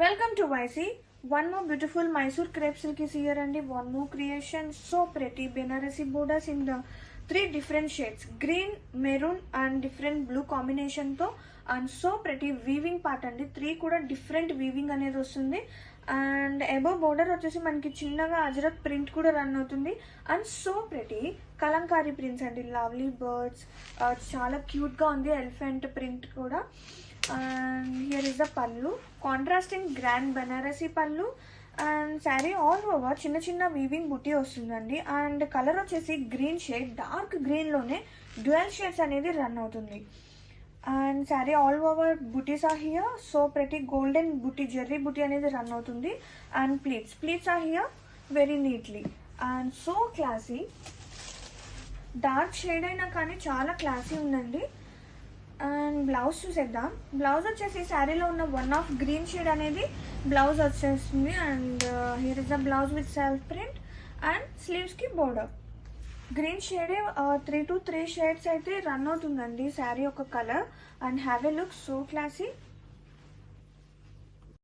Welcome to YC. One more beautiful Mysore crepe silk is here and one more creation. So pretty Banarasi borders in the three different shades, green, maroon and different blue combination to, and so pretty weaving part and three kuda different weaving అనేది వస్తుంది. And above border వచ్చేసి మనకి చిన్నగా ajrakh print కూడా run అవుతుంది. And so pretty Kalamkari prints అండి, lovely birds, చాలా cute గా ఉంది, ఎలిఫెంట్ ప్రింట్ కూడా. And here is the pallu, contrasting grand Banarasi pallu, and saree all over చిన్న చిన్న వీవింగ్ బుటీ వస్తుందండి. అండ్ కలర్ వచ్చేసి గ్రీన్ షేడ్, డార్క్ గ్రీన్ లోనే డ్యూయల్ షేడ్స్ అనేది రన్ అవుతుంది. And sari all over butis are here, so ప్రతి golden buti, zari buti అనేది రన్ అవుతుంది. And pleats are here very neatly and so classy. Dark shade అయినా కానీ చాలా క్లాసీ ఉందండి. అండ్ బ్లౌజ్ చూసేద్దాం. బ్లౌజ్ వచ్చేసి శారీలో ఉన్న వన్ ఆఫ్ గ్రీన్ షేడ్ అనేది బ్లౌజ్ వచ్చేస్తుంది. And here is the blouse with self print and స్లీవ్స్కి బోర్డర్. గ్రీన్ షేడే 3 to 3 షేడ్స్ అయితే రన్ అవుతుందండి శారీ ఒక colour. And have a look so classy.